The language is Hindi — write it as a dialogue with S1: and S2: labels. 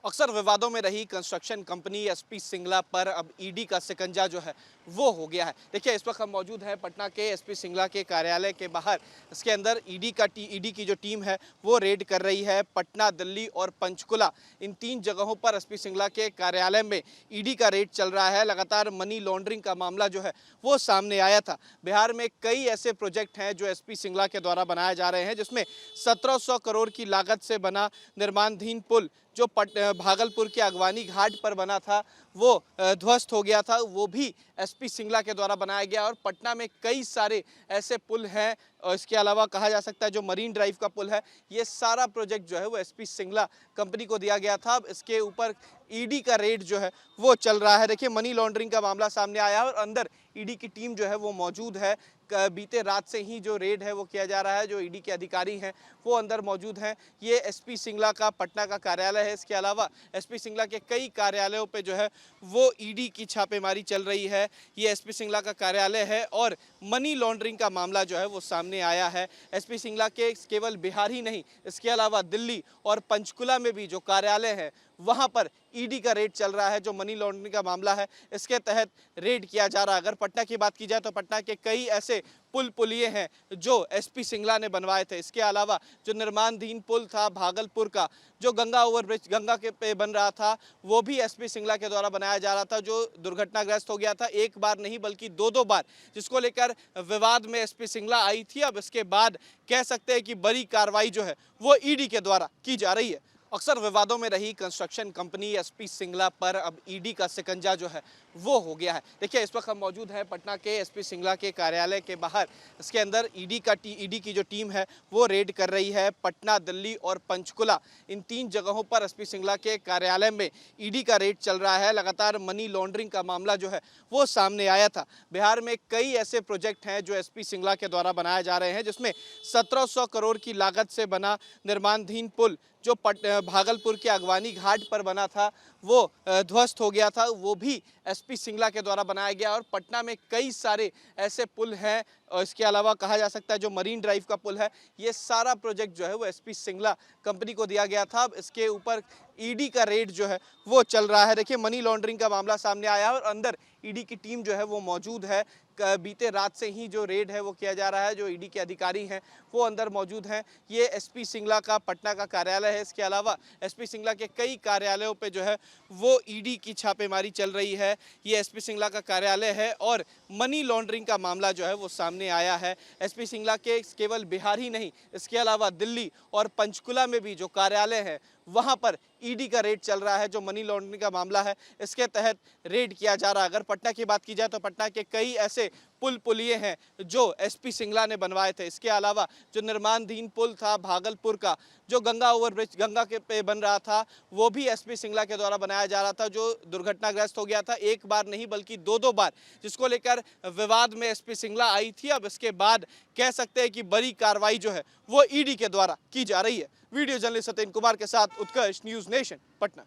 S1: अक्सर विवादों में रही कंस्ट्रक्शन कंपनी एसपी सिंगला पर अब ईडी का शिकंजा जो है वो हो गया है। देखिए, इस वक्त हम मौजूद हैं पटना के एसपी सिंगला के कार्यालय के बाहर। इसके अंदर ईडी की जो टीम है वो रेड कर रही है। पटना, दिल्ली और पंचकुला, इन तीन जगहों पर एसपी सिंगला के कार्यालय में ईडी का रेड चल रहा है। लगातार मनी लॉन्ड्रिंग का मामला जो है वो सामने आया था। बिहार में कई ऐसे प्रोजेक्ट हैं जो एसपी सिंगला के द्वारा बनाए जा रहे हैं, जिसमें 1700 करोड़ की लागत से बना निर्माणाधीन पुल जो भागलपुर के अगवानी घाट पर बना था वो ध्वस्त हो गया था, वो भी एसपी सिंगला के द्वारा बनाया गया। और पटना में कई सारे ऐसे पुल हैं, और इसके अलावा कहा जा सकता है जो मरीन ड्राइव का पुल है, ये सारा प्रोजेक्ट जो है वो एसपी सिंगला कंपनी को दिया गया था। अब इसके ऊपर ईडी का रेड जो है वो चल रहा है। देखिए, मनी लॉन्ड्रिंग का मामला सामने आया है और अंदर ईडी की टीम जो है वो मौजूद है। बीते रात से ही जो रेड है वो किया जा रहा है। जो ईडी के अधिकारी हैं वो अंदर मौजूद हैं। ये एसपी सिंगला का पटना का कार्यालय है। इसके अलावा एसपी सिंगला के कई कार्यालयों पे जो है वो ईडी की छापेमारी चल रही है। ये एसपी सिंगला का कार्यालय है और मनी लॉन्ड्रिंग का मामला जो है वो सामने आया है। एसपी सिंगला के केवल बिहार ही नहीं, इसके अलावा दिल्ली और पंचकुला में भी जो कार्यालय है वहां पर ईडी का रेड चल रहा है। जो मनी लॉन्ड्रिंग का मामला है इसके तहत रेड किया जा रहा है। अगर पटना की बात की जाए तो पटना के कई ऐसे पुल पुलिये हैं जो एसपी सिंगला ने बनवाए थे। इसके अलावा जो निर्माणाधीन पुल था भागलपुर का, जो गंगा ओवरब्रिज गंगा के पे बन रहा था, वो भी एसपी सिंगला के द्वारा बनाया जा रहा था, जो दुर्घटनाग्रस्त हो गया था। एक बार नहीं बल्कि दो बार, जिसको लेकर विवाद में एसपी सिंगला आई थी। अब इसके बाद कह सकते हैं कि बड़ी कार्रवाई जो है वो ईडी के द्वारा की जा रही है। अक्सर विवादों में रही कंस्ट्रक्शन कंपनी एसपी सिंगला पर अब ईडी का शिकंजा जो है वो हो गया है। देखिए, इस वक्त हम मौजूद हैं पटना के एसपी सिंगला के कार्यालय के बाहर। इसके अंदर ईडी की जो टीम है वो रेड कर रही है। पटना, दिल्ली और पंचकुला, इन तीन जगहों पर एसपी सिंगला के कार्यालय में ईडी का रेड चल रहा है। लगातार मनी लॉन्ड्रिंग का मामला जो है वो सामने आया था। बिहार में कई ऐसे प्रोजेक्ट हैं जो एसपी सिंगला के द्वारा बनाए जा रहे हैं, जिसमें 1700 करोड़ की लागत से बना निर्माणाधीन पुल जो भागलपुर के अगवानी घाट पर बना था वो ध्वस्त हो गया था, वो भी एसपी सिंगला के द्वारा बनाया गया। और पटना में कई सारे ऐसे पुल हैं, और इसके अलावा कहा जा सकता है जो मरीन ड्राइव का पुल है, ये सारा प्रोजेक्ट जो है वो एसपी सिंगला कंपनी को दिया गया था। अब इसके ऊपर ईडी का रेड जो है वो चल रहा है। देखिए, मनी लॉन्ड्रिंग का मामला सामने आया है और अंदर ईडी की टीम जो है वो मौजूद है। बीते रात से ही जो रेड है वो किया जा रहा है। जो ईडी के अधिकारी हैं वो अंदर मौजूद हैं। ये एसपी सिंगला का पटना का कार्यालय है। इसके अलावा एसपी सिंगला के कई कार्यालयों पे जो है वो ईडी की छापेमारी चल रही है। ये एसपी सिंगला का कार्यालय है और मनी लॉन्ड्रिंग का मामला जो है वो सामने आया है। एसपी सिंगला के केवल बिहार ही नहीं, इसके अलावा दिल्ली और पंचकुला में भी जो कार्यालय है वहां पर ईडी का रेड चल रहा है। जो मनी लॉन्ड्रिंग का मामला है इसके तहत रेड किया जा रहा है। अगर पटना की बात की जाए तो पटना के कई ऐसे पुल पुलिये हैं जो एसपी सिंगला ने बनवाए थे। इसके अलावा जो निर्माणाधीन पुल था भागलपुर का, जो गंगा ओवरब्रिज गंगा के पे बन रहा था, वो भी एसपी सिंगला के द्वारा बनाया जा रहा था, जो दुर्घटनाग्रस्त हो गया था। एक बार नहीं बल्कि दो बार, जिसको लेकर विवाद में एसपी सिंगला आई थी। अब इसके बाद कह सकते हैं कि बड़ी कार्रवाई जो है वो ईडी के द्वारा की जा रही है। वीडियो जर्नलिस्ट सत्येंद्र कुमार के साथ उत्कर्ष, न्यूज़ नेशन, पटना।